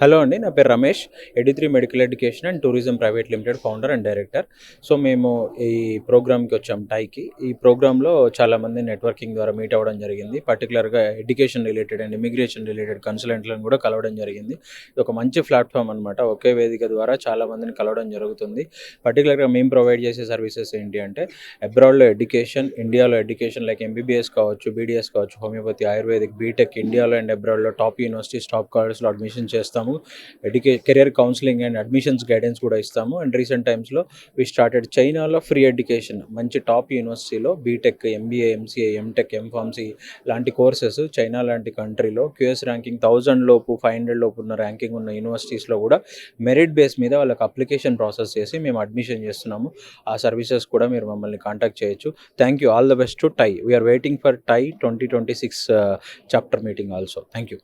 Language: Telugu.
హలో అండి. నా పేరు Ramesh. 83 medical education and tourism private limited founder and director. So, మేము ఈ ప్రోగ్రామ్‌కి వచ్చాం టైకి. ఈ ప్రోగ్రామ్‌లో చాలామంది నెట్వర్కింగ్ ద్వారా మీట్ అవ్వడం జరిగింది. పర్టిక్యులర్‌గా education related and immigration related కన్సల్టెంట్‌లను కూడా కలవడం జరిగింది. ఇది ఒక మంచి ప్లాట్‌ఫామ్ అనమాట. ఒకే వేదిక ద్వారా చాలామందిని కలవడం జరుగుతుంది. పర్టిక్యులర్‌గా మేము ప్రొవైడ్ చేసే సర్వీసెస్ ఏంటి అంటే అబ్రాడ్‌లో ఎడ్యుకేషన్, ఇండియాలో ఎడ్యుకేషన్ లైక్ ఎంబీబీఎస్ కావచ్చు, బీడీఎస్ కావచ్చు, హోమియోపతి, ఆయుర్వేదిక్, బీటెక్ ఇండియాలో అండ్ అబ్రాడ్‌లో టాప్ యూనివర్సిటీస్, టాప్ కాలేజ్‌లో అడ్మిషన్ చేస్తాము. Career counselling and admissions guidance కూడా ఇస్తాము. అండ్ రీసెంట్ టైమ్స్లో వి స్టార్టెడ్ చైనాలో ఫ్రీ ఎడ్యుకేషన్, మంచి టాప్ యూనివర్సిటీలో BTech, MBA, MCA, MTech, MPharmacy లాంటి కోర్సెస్ చైనా లాంటి కంట్రీలో క్యూఎస్ ర్యాంకింగ్ 1000 లోపు, 500 లోపు ఉన్న ర్యాంకింగ్ ఉన్న యూనివర్సిటీస్లో కూడా మెరిట్ బేస్ మీద వాళ్ళకి అప్లికేషన్ ప్రాసెస్ చేసి మేము అడ్మిషన్ చేస్తున్నాము. ఆ సర్వీసెస్ కూడా మీరు మమ్మల్ని కాంటాక్ట్ చేయొచ్చు. Thank you. All the best to TiE. We're waiting for TiE 2026 chapter meeting also. Thank you.